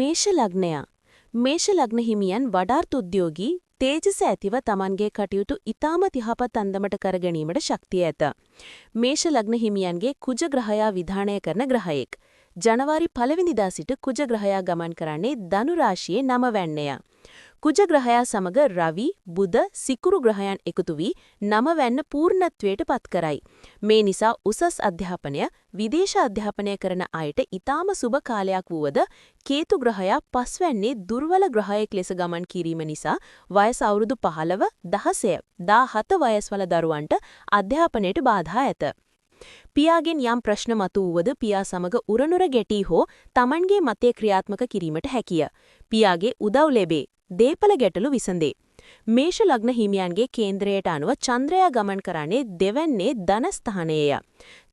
මේෂ ලග්නය. මේෂ ලග්න හිමියන් වඩාර්ථ උද්‍යෝගී තේජස ඇතිව තමන්ගේ කටයුතු ඉතාමත් යහපත් අන්දමට කර ගැනීමට ශක්තිය ඇත. මේෂ ලග්න හිමියන්ගේ කුජ ග්‍රහයා විධානය කරන ග්‍රහයෙක්. ජනවාරි 1 වෙනිදා සිට කුජ ග්‍රහයා ගමන් කරන්නේ ධනු රාශියේ 9 වැන්නය. කුජ ග්‍රහයා සමග රවි, බුධ, සිකුරු ග්‍රහයන් එකතු වී 9 වැන්න පූර්ණත්වයට පත් කරයි. මේ නිසා උසස් අධ්‍යාපනය, විදේශ අධ්‍යාපනය කරන අයට ඊටාම සුබ කාලයක් වුවද කේතු ග්‍රහයා 5 වැන්නේ දුර්වල ග්‍රහයෙක් ලෙස ගමන් කිරීම නිසා වයස අවුරුදු 15, 16, 17 වයස්වල දරුවන්ට අධ්‍යාපනයට බාධා ඇත. පියාගෙන් යම් ප්‍රශ්න මතුවුවද පියා සමග උරනුර ගැටී හෝ තමන්ගේ මතය ක්‍රියාත්මක කිරීමට හැකිය. පියාගේ උදව් ලැබේ. දේපල ගැටලු විසඳේ. මේෂ ලග්න හිමියන්ගේ කේන්ද්‍රයට අනුව චන්ද්‍රයා ගමන් කරන්නේ දෙවැන්නේ ධනස්ථානයේය.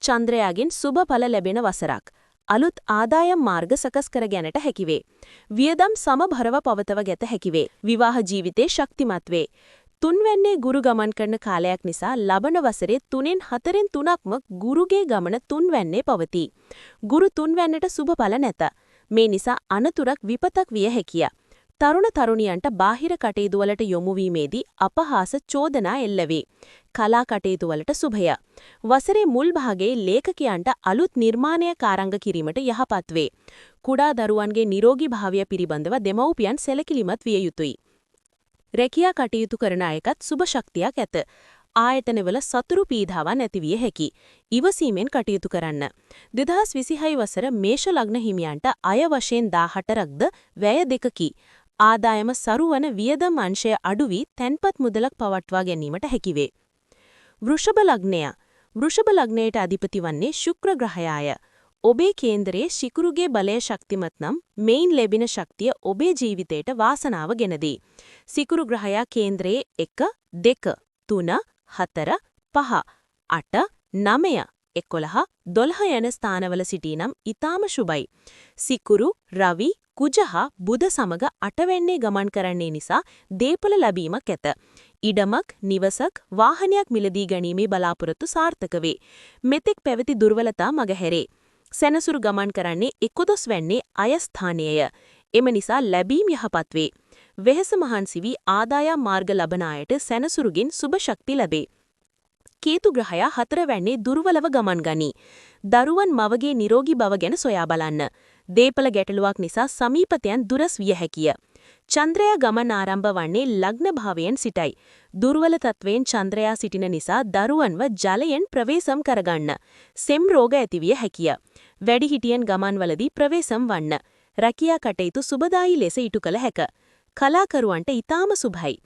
චන්ද්‍රයාගෙන් සුබඵල ලැබෙන වසරක්. අලුත් ආදායම් මාර්ග සකස් කර ගැනීමට හැකිවේ. වියදම් සමබරව පවතව ගැත හැකිවේ. විවාහ ජීවිතේ ශක්තිමත් වේ. තුන්වැන්නේ ගුරු ගමන් කරන කාලයක් නිසා ලබන වසරේ 3න් 4න් 3ක්ම ගුරුගේ ගමන තුන්වැන්නේ පවතී. ගුරු තුන්වැන්නට සුබඵල නැත. මේ නිසා අනතුරක් විපතක් විය හැකිය. තරුණ තරුණියන්ට බාහිර කටයුතු වලට යොමු වීමේදී අපහාස චෝදනා එල්ලවේ. කලා කටයුතු වලට සුභය. වසරේ මුල් භාගයේ ලේඛකයන්ට අලුත් නිර්මාණය කාරංග කිරීමට යහපත් වේ. කුඩා දරුවන්ගේ නිරෝගී භාවය පිළිබඳව දෙමව්පියන් සැලකිලිමත් විය යුතුය. රැකියා කටයුතු කරන අයකත් සුබ ශක්තියක් ඇත. ආයතනවල සතුරු පීඩාවක් නැති විය හැකි. ඉවසීමෙන් කටයුතු කරන්න. 2026 වසර මේෂ ලග්න හිමියන්ට අය වශයෙන් 18ක්ද වැය 2කි. ආදායම සරුවන වියදම් අංශය අඩු වී තැන්පත් මුදලක් පවත්වා ගැනීමට හැකිවේ. වෘෂභ ලග්නය. වෘෂභ ලග්නයට අධිපති වන්නේ ශුක්‍ර ග්‍රහයාය. ඔබේ කේන්දරයේ සිකුරුගේ බලය ශක්තිමත් නම් මේන් ලැබෙන ශක්තිය ඔබේ ජීවිතයට වාසනාව ගෙන දෙයි. සිකුරු ග්‍රහයා කේන්දරයේ 1, 2, 3, 4, 5, 8, 9, 11, 12 යන ස්ථානවල සිටීනම් ඊටාම සුබයි. සිකුරු, රවි, කුජ හා බුධ සමග 8 වෙන්නේ ගමන් කරන්නේ නිසා දේපල ලැබීමක් ඇත. ඉඩමක්, නිවසක්, වාහනයක් මිලදී ගැනීමේ බලාපොරොත්තු සාර්ථක වේ. මෙතෙක් පැවති දුර්වලතා මගහැරේ. සෙනසුරු ගමන් කරන්නේ 11 වෙන්නේ අය ස්ථානයේය. එම නිසා ලැබීම් යහපත් වේ. වෙහෙස මහන්සි වී ආදායම් මාර්ග ලබන අයට සෙනසුරුගින් සුබ ශක්ති ලැබේ. කේතු ග්‍රහයා 4 වැන්නේ දුර්වලව ගමන් ගනී. දරුවන් මවගේ නිරෝගී බව ගැන සොයා බලන්න. දේපල ගැටලුවක් නිසා සමීපතයන් දුරස් විය හැකිය. චන්ද්‍රයා ගමන ආරම්භ වන්නේ ලග්න භාවයෙන් සිටයි. දුර්වල තත්වයෙන් චන්ද්‍රයා සිටින නිසා දරුවන්ව ජලයෙන් ප්‍රවේශම් කරගන්න. සෙම් රෝග ඇතිවිය හැකිය. වැඩිහිටියන් ගමන්වලදී ප්‍රවේශම් වන්න. රැකියා කටයුතු සුබදායී ලෙස ඉටු කළ හැක. කලාකරුවන්ට ඊටාම සුභයි.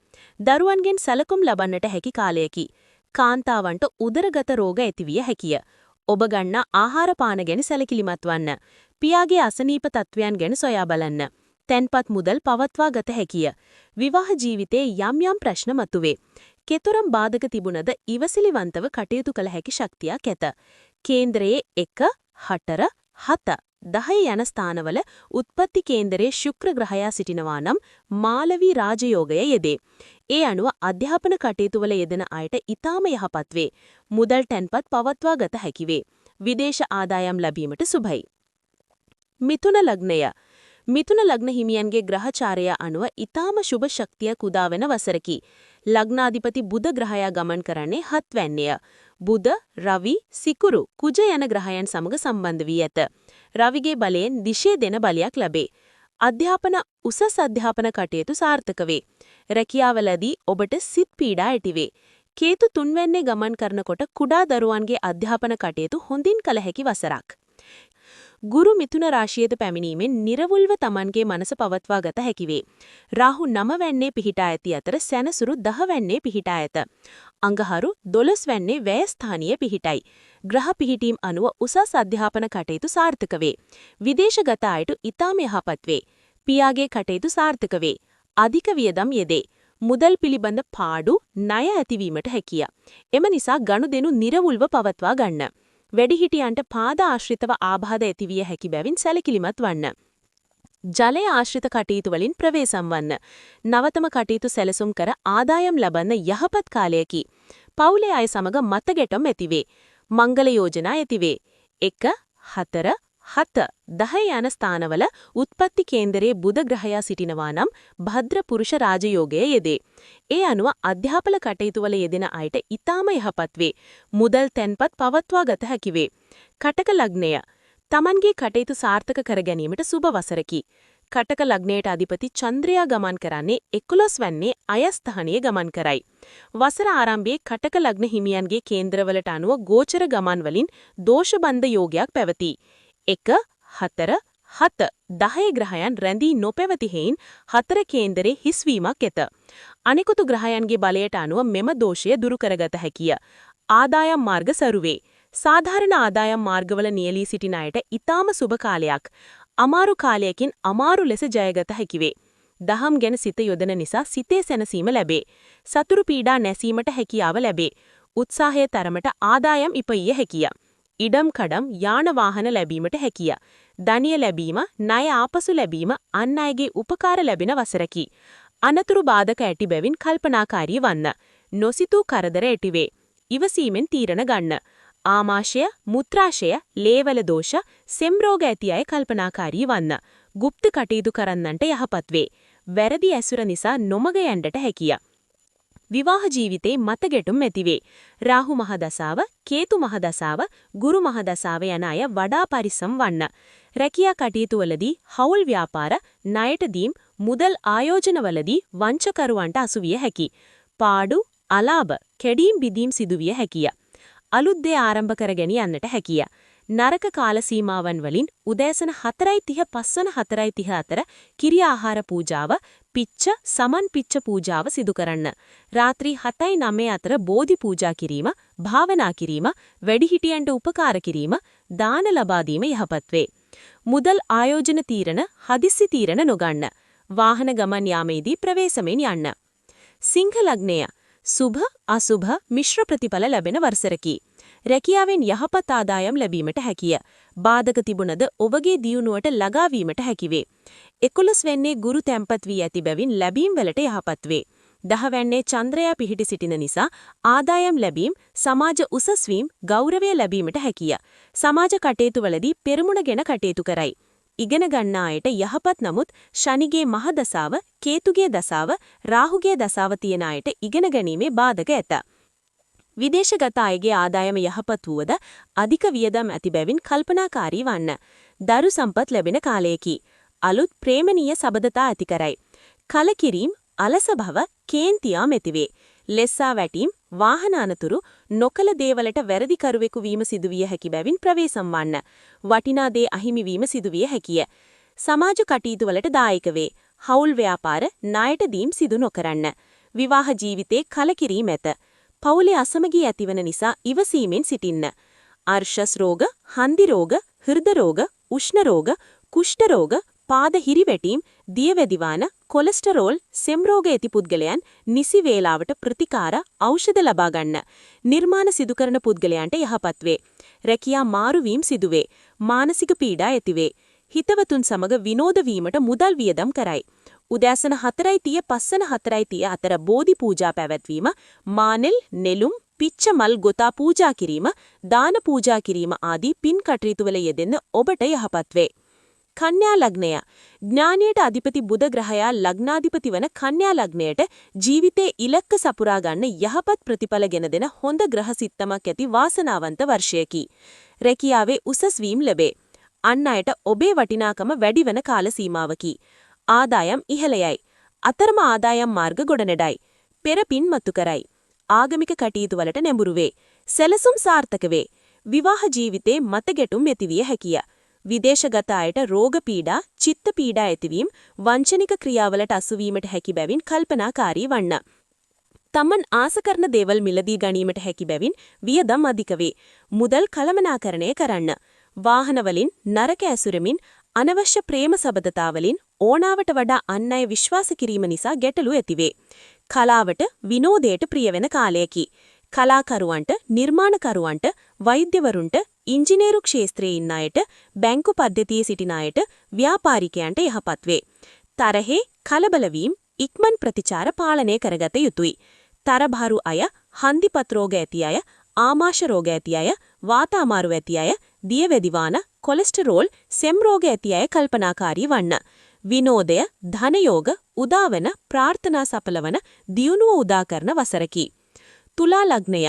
දරුවන්ගෙන් සැලකුම් ලබන්නට හැකි කාලයකි. කාන්තාවන්ට උදරගත රෝග ඇතිවිය හැකිය. ඔබ ගන්න ආහාර පාන ගැන සැලකිලිමත් වන්න. පියාගේ අසනීප තත්වයන් ගැන සොයා බලන්න. තැන්පත් මුදල් පවත්වා ගත හැකිය. විවාහ ජීවිතයේ යම් යම් ප්‍රශ්න මතුවේ. කෙතරම් බාධක තිබුණද ඉවසිලිවන්තව කටයුතු කළ හැකි ශක්තියක් ඇත. කේන්ද්‍රයේ 1, 4, 7, 10 යන ස්ථානවල උත්පත්ති කේන්දරයේ ශුක්‍ර ග්‍රහයා සිටිනවා නම් මාලවී රාජයෝගය යෙදේ. ඒ අනුව අධ්‍යාපන කටයුතු වල යෙදෙන අයට ඊටාම යහපත් වේ. මුදල් තැන්පත් පවත්වා ගත හැකි වේ. විදේශ ආදායම් ලැබීමට සුභයි. මිථුන ලග්නය. මිථුන ලග්න හිමියන්ගේ ග්‍රහචාරය අනුව ඊටාම සුභ ශක්තියක් උදා වෙන වසරකි. ලග්නාධිපති බුධ ග්‍රහයා ගමන් කරන්නේ 7 වැන්නේය. බුධ, රවි, සිකුරු, කුජ යන ග්‍රහයන් සමග සම්බන්ධ වී ඇත. රවිගේ බලයෙන් දිශේ දෙන බලයක් ලැබේ. උසස් අධ්‍යාපන කටයුතු සාර්ථක වේ. රැකියාවලදී ඔබට සිත් පීඩා ඇතිවේ. කේතු 3 වැන්නේ ගමන් කරනකොට කුඩා දරුවන්ගේ අධ්‍යාපන කටයුතු හොඳින් කළ හැකි වසරක්. ගුරු මිථුන රාශියට පැමිණීමෙන් නිර්වුල්ව Tamanගේ මනස පවත්වා ගත හැකි වේ. රාහු 9 වැන්නේ පිහිටා ඇති අතර සැනසුරු 10 වැන්නේ පිහිටා ඇත. අඟහරු 12 වැන්නේ වැය ස්ථානීය පිහිටයි. ග්‍රහ පිහිටීම් අනුව උසස් අධ්‍යාපන කටයුතු සාර්ථක වේ. විදේශගත අයට ඊටාම යහපත් වේ. පියාගේ කටයුතු සාර්ථක වේ. අධික වියදම් යෙදේ. මුදල් පිළිබඳ පාඩු ණය ඇතිවීමට හැකිය. එම නිසා ගනුදෙනු නිර්වුල්ව පවත්වා ගන්න. වැඩිහිටියන්ට පාද ආශ්‍රිතව ආබාධ ඇතිවිය හැකි බැවින් සැලකිලිමත් වන්න. ජලය ආශ්‍රිත කටයුතු වලින් ප්‍රවේශම් වන්න. නවතම කටයුතු සැලසුම් කර ආදායම් ලබන්න යහපත් කාලයකි. පවුලේ අය සමග මතගැටුම් ඇතිවේ. මංගල යෝජනා ඇතිවේ. 1, 4, 7, 10 යන ස්ථානවල උත්පත්ති කේන්දරයේ බුධ ග්‍රහයා සිටිනවා නම් භද්‍ර පුරුෂ රාජයෝගය යෙදේ. ඒ අනුව අධ්‍යාපන කටයුතුවල යෙදෙන අයට ඊටාම යහපත් වේ. මුදල් තැන්පත් පවත්වා ගත හැකි වේ. කටක ලග්නය තමන්ගේ කටයුතු සාර්ථක කර ගැනීමට සුබ වසරකි. කටක ලග්නයට අධිපති චන්ද්‍රයා ගමන් කරන්නේ 11 වැන්නේ අයස්ථානයේ ගමන් කරයි. වසර ආරම්භයේ කටක ලග්න හිමියන්ගේ කේන්ද්‍රවලට අනුව ගෝචර ගමන් වලින් දෝෂබන්ධ යෝගයක් පැවතී. 1, 4, 7, 10 ග්‍රහයන් රැඳී නොපැවති හේයින් 4 කේන්දරේ හිස්වීමක් ඇත. අනෙකුතු ග්‍රහයන්ගේ බලයට අනුව මෙම දෝෂය දුරු කරගත හැකිය. ආදායම් මාර්ග සරුවේ. සාධාරණ ආදායම් මාර්ගවල නියැලී සිටින අයට ඊටාම සුබ කාලයක්. අමාරු කාලයකින් අමාරු ලෙස ජයගත හැකි වේ. දහම් ගැන සිත යොදන නිසා සිතේ සැනසීම ලැබේ. සතුරු පීඩා නැසීමට හැකියාව ලැබේ. උත්සාහයේ තරමට ආදායම් ඉපිය හැකිය. ඉඩම් කඩම් යාන වාහන ලැබීමට හැකිය. ධනිය ලැබීම, ණය ආපසු ලැබීම, අන් අයගේ උපකාර ලැබෙන වසරකි. අනතුරු බාධක ඇති බැවින් කල්පනාකාරී වන්න. නොසිතූ කරදර ඇතිවේ. ඉවසීමෙන් තීරණ ගන්න. ආමාශය, මුත්‍රාශය, ලේවල දෝෂ, සෙම් රෝග ඇති අය කල්පනාකාරී වන්න. গুপ্ত කටයුතු කරන්නන්ට යහපත් වේ. වැරදි ඇසුර නිසා නොමග යන්නට හැකිය. විවාහ ජීවිතේ මතගැටුම් ඇතිවේ. රාහු මහදසාව, කේතු මහදසාව, ගුරු මහදසාව යන අය වඩා පරිස්සම් වන්න. රැකියා කටයුතුවලදී හවුල් ව්‍යාපාර, ණයට දීම්, මුදල් ආයෝජනවලදී වංචකරුවන්ට අසුවිය හැකි. පාඩු, අලාභ, කැඩීම් බිදීම් සිදුවිය හැකිය. අලුත් දේ ආරම්භ කර ගෙනියන්නට හැකිය. නරක කාල සීමාවන් වලින් උදෑසන 4:30 පස්වන 4:30 අතර කිරි ආහාර පූජාව, පිච්ච සමන් පිච්ච පූජාව සිදු කරන්න. රාත්‍රී 7:09 අතර බෝධි පූජා කිරීම, භාවනා කිරීම, වැඩිහිටියන්ට උපකාර කිරීම, දාන ලබා දීම යහපත් වේ. මුදල් ආයෝජන තීරණ, හදිස්සි තීරණ නොගන්න. වාහන ගමන් යාමේදී ප්‍රවේශමෙන් යන්න. සිංහ ලග්නය සුභ අසුභ මිශ්‍ර ප්‍රතිඵල ලැබෙන වර්ෂරකි. රැකියාවෙන් යහපත් ආදායම් ලැබීමට හැකිය. බාධක තිබුණද ඔබගේ දියුණුවට ළඟා වීමට හැකි වේ. 11 වෙන්නේ ගුරු තැන්පත් වී ඇති බැවින් ලැබීම් වලට යහපත් වේ. 10 වෙන්නේ චන්ද්‍රයා පිහිටි සිටින නිසා ආදායම් ලැබීම්, සමාජ උසස් වීම, ගෞරවය ලැබීමට හැකිය. සමාජ කටයුතු වලදී පෙරමුණගෙන කටයුතු කරයි. ඉගෙන ගන්නා අයට යහපත් නමුත් ශනිගේ මහ දසාව, කේතුගේ දසාව, රාහුගේ දසාව තියෙන අයට ඉගෙන ගැනීමේ බාධක ඇත. විදේශගත අයගේ ආදායම යහපත් වුවද අධික වියදම් ඇති බැවින් කල්පනාකාරී වන්න. දරු සම්පත් ලැබෙන කාලයකි. අලුත් ප්‍රේමනීය සබඳතා ඇති කරයි. කලකිරීම, අලස භව, කේන්තියා මෙතිවේ. ලෙස්සා වැටීම්, වාහන අනතුරු, නොකල දේවලට වැරදි කරුවෙකු වීම සිදුවිය හැකි බැවින් ප්‍රවේශම් වන්න. වටිනා දේ අහිමි වීම සිදුවිය හැකිය. සමාජ කටයුතු වලට දායක වේ. හවුල් ව්‍යාපාර, ණයට දීම් සිදු නොකරන්න. විවාහ ජීවිතේ කලකිරීම ඇත. පවුලේ අසමගිය ඇතිවන නිසා ඉවසීමෙන් සිටින්න. අර්ශස් රෝග, හන්දි රෝග, හෘද රෝග, උෂ්ණ රෝග, කුෂ්ඨ රෝග, පාද හිරිවැටීම්, දියවැදිවාන, කොලෙස්ටරෝල්, සෙම් රෝග ඇති පුද්ගලයන් නිසි වේලාවට ප්‍රතිකාර ඖෂධ ලබා ගන්න. නිර්මාණ සිදු කරන පුද්ගලයන්ට යහපත් වේ. රැකියා මාරු වීම සිදු වේ. මානසික පීඩා ඇති වේ. හිතවතුන් සමග විනෝද වීමට මුදල් වියදම් කරයි. උදෑසන 4:30 පස්වන 4:30 අතර බෝධි පූජා පැවැත්වීම, මානෙල්, නෙළුම්, පිච්ච මල් ගොතා පූජා කිරීම, දාන පූජා කිරීම ආදී පින් කටයුතු වල යෙදෙන්න ඔබට යහපත් වේ. කන්‍යා ලග්නය ඥානයට අධිපති බුධ ග්‍රහයා ලග්නාධිපති වන කන්‍යා ලග්නයට ජීවිතේ ඉලක්ක සපුරා ගන්න යහපත් ප්‍රතිඵල ගෙන දෙන හොඳ ග්‍රහ සිත්තමක් ඇති වාසනාවන්ත වර්ෂයකි. රැකියාවේ උසස් වීම ලැබේ. අන් අයට ඔබේ වටිනාකම වැඩි වන කාල සීමාවකි. ආදායම් ඉහළයයි. අතරම ආදායම් මාර්ග ගොඩනැඩයි. පෙර පින් මතු කරයි. ආගමික කටයුතු වලට නැඹුරු වේ. සැලසුම් සාර්ථක වේ. විවාහ ජීවිතේ මතගැටුම් ඇතිවිය හැකිය. විදේශගත අයට රෝග පීඩා, චිත්ත පීඩා ඇතිවීම, වංචනික ක්‍රියාවලට අසුවීමට හැකි බැවින් කල්පනාකාරී වන්න. තමන් ආස කරන දේවල් මිලදී ගැනීමට හැකි බැවින් වියදම් අධික වේ. මුදල් කළමනාකරණය කරන්න. වාහන වලින් නරක ඇසුරමින් අනවශ්‍ය ප්‍රේම සබඳතාවලින් ඕනාවට වඩා අන් අය විශ්වාස කිරීම නිසා ගැටලු ඇතිවේ. කලාවට, විනෝදයට ප්‍රිය වෙන කාලයකි. කලාකරුවන්ට, නිර්මාණකරුවන්ට, වෛද්‍යවරුන්ට, ඉංජිනේරු ක්ෂේත්‍රයේ ඉන්න අයට, බැංකු පද්ධතියේ සිටින අයට, ව්‍යාපාරිකයන්ට යහපත් වේ. තරහේ, කලබල වීම, ඉක්මන් ප්‍රතිචාර පාලනය කරගත යුතුය. තරබාරු අය, හන්දිපත් රෝග ඇති අය, ආමාශ රෝග ඇති අය, වාත අමාරු ඇති අය, දියවැදිවාන, කොලෙස්ටරෝල්, සෙම් රෝග ඇති අය කල්පනාකාරී වන්න. විනෝදය, ධනයෝග, උදාවන, ප්‍රාර්ථනා සඵලවන, දියුණුව උදා කරන වසරකි. තුලා ලග්නය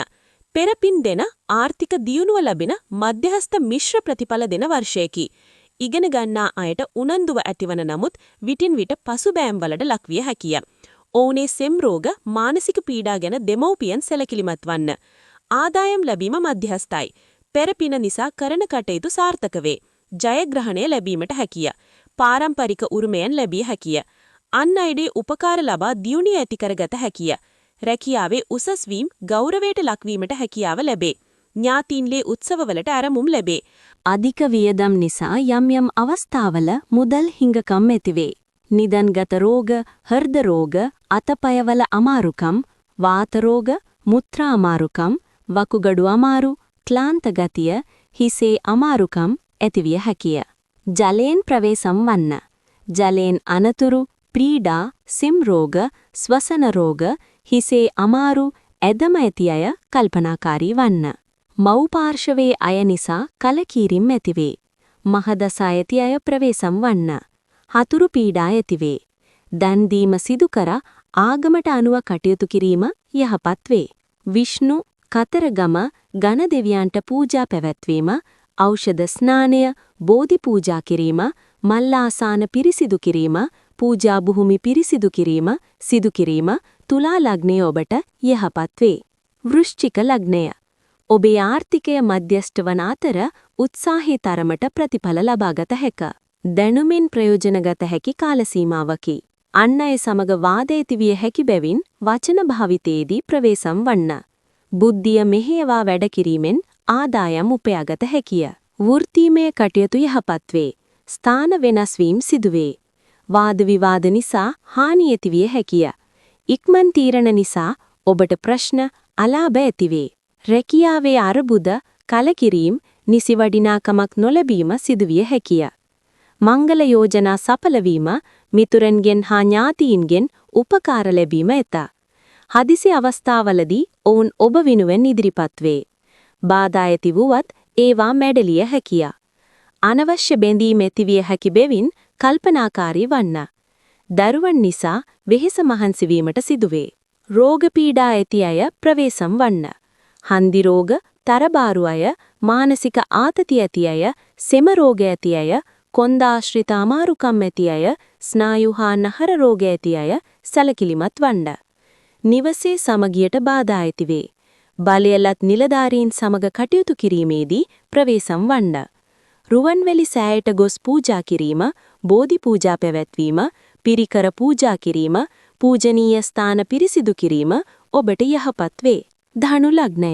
පෙරපින් දෙන ආර්ථික දියුණුව ලැබෙන මධ්‍යහස්ත මිශ්‍ර ප්‍රතිඵල දෙන වර්ෂයකි. ඉගෙන ගන්නා අයට උනන්දුව ඇතිවන නමුත් විටින් විට පසුබෑම් වලට ලක්විය හැකිය. ඔවුනේ සෙම් රෝග, මානසික පීඩා ගැන දෙමව්පියන් සැලකිලිමත් වන්න. ආදායම් ලැබීම මධ්‍යහස්තයි. පෙරපින නිසා කරන කටයුතු සාර්ථක වේ. ජයග්‍රහණය ලැබීමට හැකිය. පාරම්පරික උරුමයන් ලැබිය හැකිය. අන් අයගේ උපකාර ලබා දියුණිය ඇති කරගත හැකිය. රැකියාවේ උසස් වීම, ගෞරවයට ලක්වීමට හැකියාව ලැබේ. ඥාතීන්ගේ උත්සවවලට ඇරමුම් ලැබේ. අධික වියදම් නිසා යම් යම් අවස්ථාවල මුදල් හිඟකම් ඇතිවේ. නිදන්ගත රෝග, හෘද රෝග, අතපයවල අමාරුකම්, වාත රෝග, මුත්‍රා අමාරුකම්, වකුගඩු අමාරු, ක්ලාන්ත ගතිය, හිසේ අමාරුකම් ඇතිවිය හැකිය. ජලයෙන් ප්‍රවේශම් වන්න. ජලයෙන් අනතුරු, පීඩා, සිම් රෝග, ස්වසන රෝග, හිසේ අමාරු, ඇදම ඇති අය කල්පනාකාරී වන්න. මව් පාර්ශවයේ අය නිසා කලකීරීම් ඇතිවේ. මහදස ඇති අය ප්‍රවේශම් වන්න. හතුරු පීඩා ඇතිවේ. දන් දීම සිදු කර ආගමට අනුව කටයුතු කිරීම යහපත් වේ. විෂ්ණු, කතරගම, ගණ දෙවියන්ට පූජා පැවැත්වීම, ඖෂධ ස්නානය, බෝධි පූජා කිරීම, මල්ලාසාන පිරිසිදු කිරීම, පූජා භූමි පිරිසිදු කිරීම, සිදු කිරීම තුලා ලග්නය ඔබට යහපත් වේ. වෘශ්චික ලග්නය. ඔබේ ආර්ථිකය මධ්‍යස්ථ වන අතර උත්සාහී තරමට ප්‍රතිඵල ලබාගත හැක. දැනුමින් ප්‍රයෝජනගත හැකි කාලසීමාවකි. අන් අය සමග වාදයති විය හැකි බැවින් වචන භාවිතයේදී ප්‍රවේශම් වන්න. බුද්ධිය මෙහෙයවා වැඩ කිරීමෙන් ආදායම් උපයාගත හැකිය. වෘත්තීමය කටයුතු යහපත් වේ. ස්ථාන වෙනස් වීම සිදුවේ. වාද විවාද නිසා හානි ඇති විය හැකිය. ඉක්මන් තීරණ නිසා ඔබට ප්‍රශ්න, අලාභ ඇතිවේ. රැකියාවේ අරබුද, කලකිරීම, නිසි වටිනාකමක් නොලැබීම සිදුවිය හැකිය. මංගල යෝජනා සඵල වීම, මිතුරන්ගෙන් හා ඥාතීන්ගෙන් උපකාර ලැබීම ඇත. හදිසි අවස්ථාවලදී ඔවුන් ඔබ වෙනුවෙන් ඉදිරිපත් වේ. බාධා ඇති වුවත් ඒවා මැඩලිය හැකිය. අනවශ්‍ය බැඳීම් ඇතිවිය හැකි බැවින් කල්පනාකාරී වන්න. දරුවන් නිසා වෙහෙස මහන්සි වීමට සිදුවේ. රෝග පීඩා ඇති අය ප්‍රවේශම් වන්න. හන්දි රෝග, තරබාරු අය, මානසික ආතති ඇති අය, සෙම රෝග ඇති අය, කොන්දාශ්‍රිත අමාරුකම් ඇති අය, ස්නායු හා නහර රෝග ඇති අය සැලකිලිමත් වන්න. නිවසේ සමගියට බාධා ඇතිවේ. බලයලත් නිලධාරීන් සමග කටයුතු කිරීමේදී ප්‍රවේශම් වන්න. රුවන්වැලි සෑයට ගොස් පූජා කිරීම, බෝධි පූජා පැවැත්වීම, පිරිකර පූජා කිරීම, පූජනීය ස්ථාන පිරිසිදු කිරීම ඔබට යහපත් වේ. ධනු ලග්නය.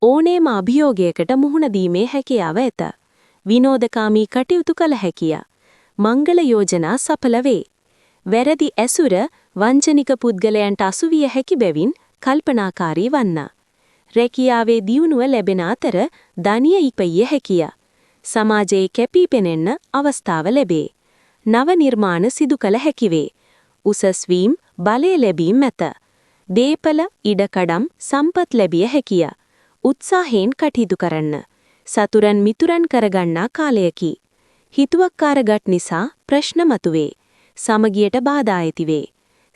ඕනෑම අභියෝගයකට මුහුණ දීමේ හැකියාව ඇත. විනෝදකාමී කටයුතු කළ හැකිය. මංගල යෝජනා සඵල වේ. වැරදි ඇසුර වංචනික පුද්ගලයන්ට අසුවිය හැකි බැවින් කල්පනාකාරී වන්න. රැකියාවේ දියුණුව ලැබෙන අතර ධනිය ඉපයිය හැකිය. සමාජයේ කැපී පෙනෙන්න අවස්ථාව ලැබේ. නව නිර්මාණ සිදු කළ හැකිවේ. උසස් වීම, බලය ලැබීම ඇත. දීපල, ඉඩකඩම්, සම්පත් ලැබිය හැකිය. උත්සාහයෙන් කටයුතු කරන්න. සතුරන් මිතුරන් කරගන්නා කාලයකි. හිතුවක්කාරගත් නිසා ප්‍රශ්න මතුවේ. සමගියට බාධා ඇතිවේ.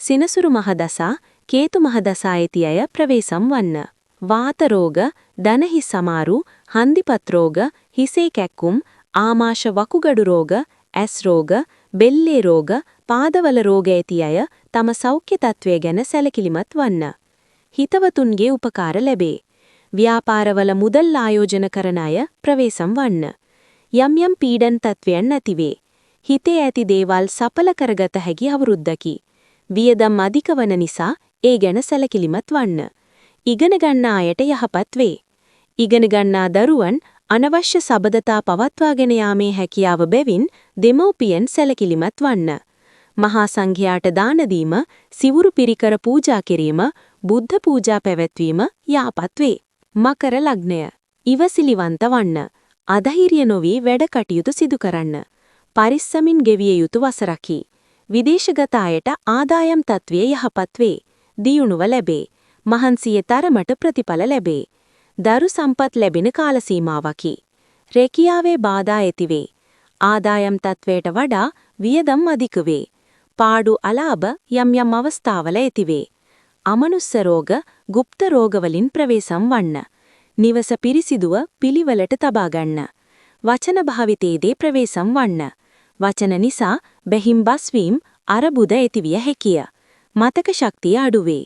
සිනසුරු මහදසා, කේතු මහදසා ඇති අය ප්‍රවේශම් වන්න. වාත රෝග, දනහි සමාරු, හන්දිපත් රෝග, හිසේ කැක්කුම්, ආමාශ වකුගඩු රෝග, ඇස් රෝග, බෙල්ලේ රෝග, පාදවල රෝග ඇති අය තම සෞඛ්‍ය තත්ත්වය ගැන සැලකිලිමත් වන්න. හිතවතුන්ගේ උපකාර ලැබේ. ව්‍යාපාරවල මුදල් ආයෝජන කරන අය ප්‍රවේශම් වන්න. යම් යම් පීඩන තත්ත්වයන් නැතිවේ. හිතේ ඇති දේවල් සඵල කරගත හැකි අවුරුද්දකි. වියදම් අධික වන නිසා ඒ ගැන සැලකිලිමත් වන්න. ඉගෙන ගන්නා අයට යහපත් වේ. ඉගෙන ගන්නා දරුවන් අනවශ්‍ය සබඳතා පවත්වාගෙන යාමේ හැකියාව බැවින් දෙමව්පියන් සැලකිලිමත් වන්න. මහා සංඝයාට දාන දීම, සිවුරු පිරිකර පූජා කිරීම, බුද්ධ පූජා පැවැත්වීම යහපත් වේ. මකර ලග්නය. ඉවසිලිවන්ත වන්න. අධෛර්ය නොවි වැඩ කටයුතු සිදු කරන්න. පරිස්සමින් ගෙවිය යුතු වසරකි. විදේශගත අයට ආදායම් තත්ත්වය යහපත් වේ. දියුණුව ලැබේ. මහන්සියේ තරමට ප්‍රතිඵල ලැබේ. දරු සම්පත් ලැබෙන කාල සීමාවකි. රැකියාවේ බාධා ඇතිවේ. ආදායම් තත්වයට වඩා වියදම් අධික වේ. පාඩු අලාභ යම් යම් අවස්ථාවල ඇතිවේ. අමනුස්ස රෝග, গুপ্ත රෝගවලින් ප්‍රවේශම් වන්න. නිවස පිරිසිදුව පිළිවෙලට තබා ගන්න. වචන භාවිතයේදී ප්‍රවේශම් වන්න. වචන නිසා බැහිම් බස්වීම අරබුද ඇතිවිය හැකිය. මතක ශක්තිය අඩුවේ.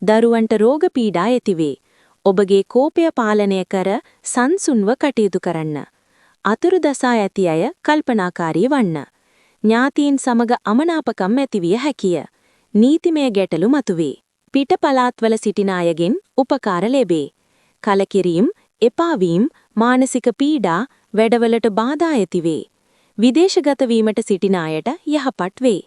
දරුවන්ට රෝග පීඩා ඇතිවේ. ඔබගේ කෝපය පාලනය කර සංසුන්ව කටයුතු කරන්න. අතුරුදසා ඇති අය කල්පනාකාරී වන්න. ඥාතීන් සමග අමනාපකම් ඇතිවිය හැකිය. නීතිමය ගැටලු මතුවේ. පිට පළාත්වල සිටින අයගෙන් උපකාර ලැබේ. කලකිරීම, එපාවීම, මානසික පීඩා වැඩවලට බාධා ඇතිවේ. විදේශගත වීමට සිටින අයට යහපත් වේ.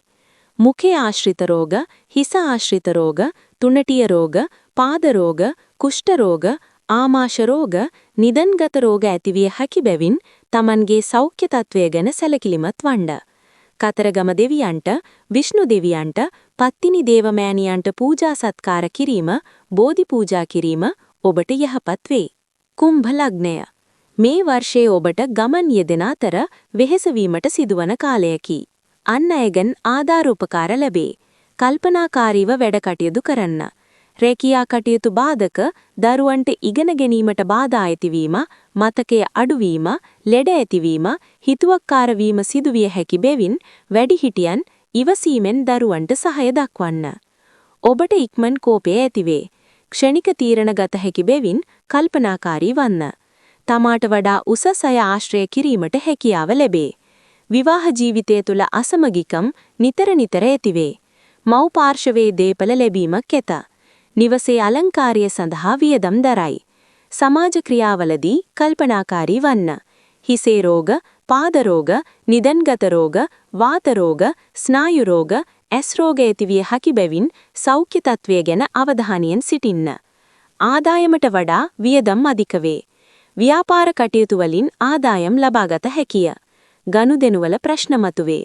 මුඛේ ආශ්‍රිත රෝග, හිස ආශ්‍රිත රෝග, තුනටිය රෝග, පාද රෝග, කුෂ්ඨ රෝග, ආමාශ රෝග, නිදන්ගත රෝග ඇතිවිය හැකි බැවින් Tamanගේ සෞඛ්‍ය තත්වය ගැන සැලකිලිමත් වන්න. කතරගම දෙවියන්ට, විෂ්ණු දෙවියන්ට, පත්තිනි දේවමෑණියන්ට පූජා සත්කාර කිරීම, බෝධි පූජා කිරීම ඔබට යහපත් වේ. කුම්භ ලග්නය. මේ වර්ෂයේ ඔබට ගමන් යෙදෙන අතර වෙහෙසවීමට සිදුවන කාලයකි. අන් අයගෙන් ආධාර උපකාර ලැබේ. කල්පනාකාරීව වැඩ කටයුතු කරන්න. රැකියා කටයුතු බාධක, දරුවන්ට ඉගෙන ගැනීමට බාධා ඇතිවීම, මතකයේ අඩුවීම, ලෙඩ ඇතිවීම, හිතුවක්කාර වීම සිදුවිය හැකි බැවින් වැඩිහිටියන් ඉවසීමෙන් දරුවන්ට සහාය දක්වන්න. ඔබට ඉක්මන් කෝපය ඇතිවේ. ක්ෂණික තීරණ ගත හැකි බැවින් කල්පනාකාරී වන්න. තමාට වඩා උසස් අය ආශ්‍රය කිරීමට හැකියාව ලැබේ. විවාහ ජීවිතය තුළ අසමගිකම් නිතර නිතර ඇතිවේ. මව් පාර්ශවයේ දේපල ලැබීමක් ඇත. නිවසේ අලංකාරය සඳහා වියදම් දරයි. සමාජ ක්‍රියාවලදී කල්පනාකාරී වන්න. හිසේ රෝග, පාද රෝග, නිදන්ගත රෝග, වාත රෝග, ස්නායු රෝග, ඇස් රෝග ඇතිවිය හැකි බැවින් සෞඛ්‍ය තත්වය ගැන අවධානයෙන් සිටින්න. ආදායමට වඩා වියදම් අධික වේ. ව්‍යාපාර කටයුතු වලින් ආදායම් ලබාගත හැකිය. ගනුදෙනුවල ප්‍රශ්න මතුවේ.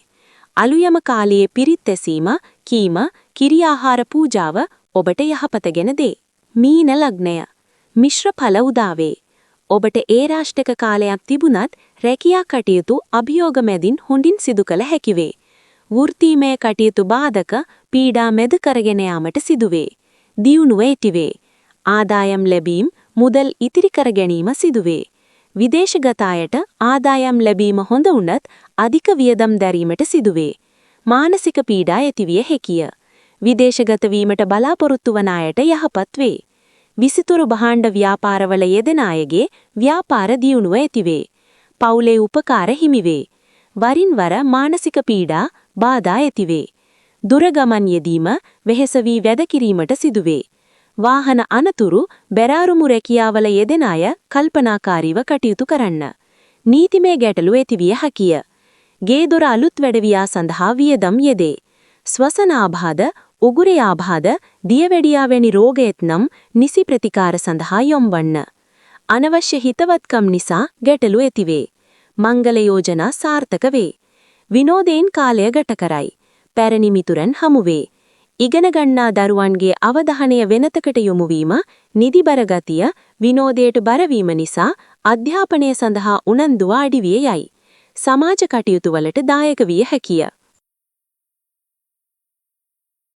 අලුයම කාලයේ පිරිත් ඇසීම, කීම, කිරි ආහාර පූජාව ඔබට යහපත ගෙන දේ. මීන ලග්නය. මිශ්‍ර ඵල උදාවේ. ඔබට ඒ රාෂ්ටක කාලයක් තිබුණත් රැකියා කටයුතු අභියෝග මැදින් හොඳින් සිදු කළ හැකි වේ. වෘත්තීමය කටයුතු බාධක, පීඩා මැද කරගෙන යාමට සිදුවේ. දියුණුව ඇතිවේ. ආදායම් ලැබීම, මුදල් ඉතිරි කර ගැනීම සිදුවේ. විදේශගත අයට ආදායම් ලැබීම හොඳ වුණත් අධික වියදම් දැරීමට සිදුවේ. මානසික පීඩා ඇතිවිය හැකිය. විදේශගත වීමට බලාපොරොත්තු වන අයට යහපත් වේ. විසිතුරු භාණ්ඩ ව්‍යාපාරවල යෙදෙන අයගේ ව්‍යාපාර දියුණුව ඇතිවේ. පවුලේ උපකාර හිමිවේ. වරින් වර මානසික පීඩා බාධා ඇතිවේ. දුර ගමන් යෙදීම වෙහෙස වී වැඩ කිරීමට සිදුවේ. වාහන අනතුරු, බැරාරුමු රැකියාවල යෙදෙන අය කල්පනාකාරීව කටයුතු කරන්න. නීතිමය ගැටලු ඇතිවිය හැකිය. ගේ දොර අලුත් වැඩවියා සඳහා වියදම් යෙදේ. ස්වසන ආබාධ, උගුරේ ආබාධ, දියවැඩියා වැනි රෝග ඇතනම් නිසි ප්‍රතිකාර සඳහා යොම්වන්න. අනවශ්‍ය හිතවත්කම් නිසා ගැටලු ඇතිවේ. මංගල යෝජනා සාර්ථක වේ. විනෝදයෙන් කාලය ගත කරයි. පැරණි මිතුරන් හමුවේ. ඉගෙන ගන්නා දරුවන්ගේ අවධානය වෙනතකට යොමු වීම, නිදිබර ගතිය, විනෝදයට බරවීම නිසා අධ්‍යාපනය සඳහා උනන්දුව අඩි විය යයි. සමාජ කටයුතු වලට දායක විය හැකිය.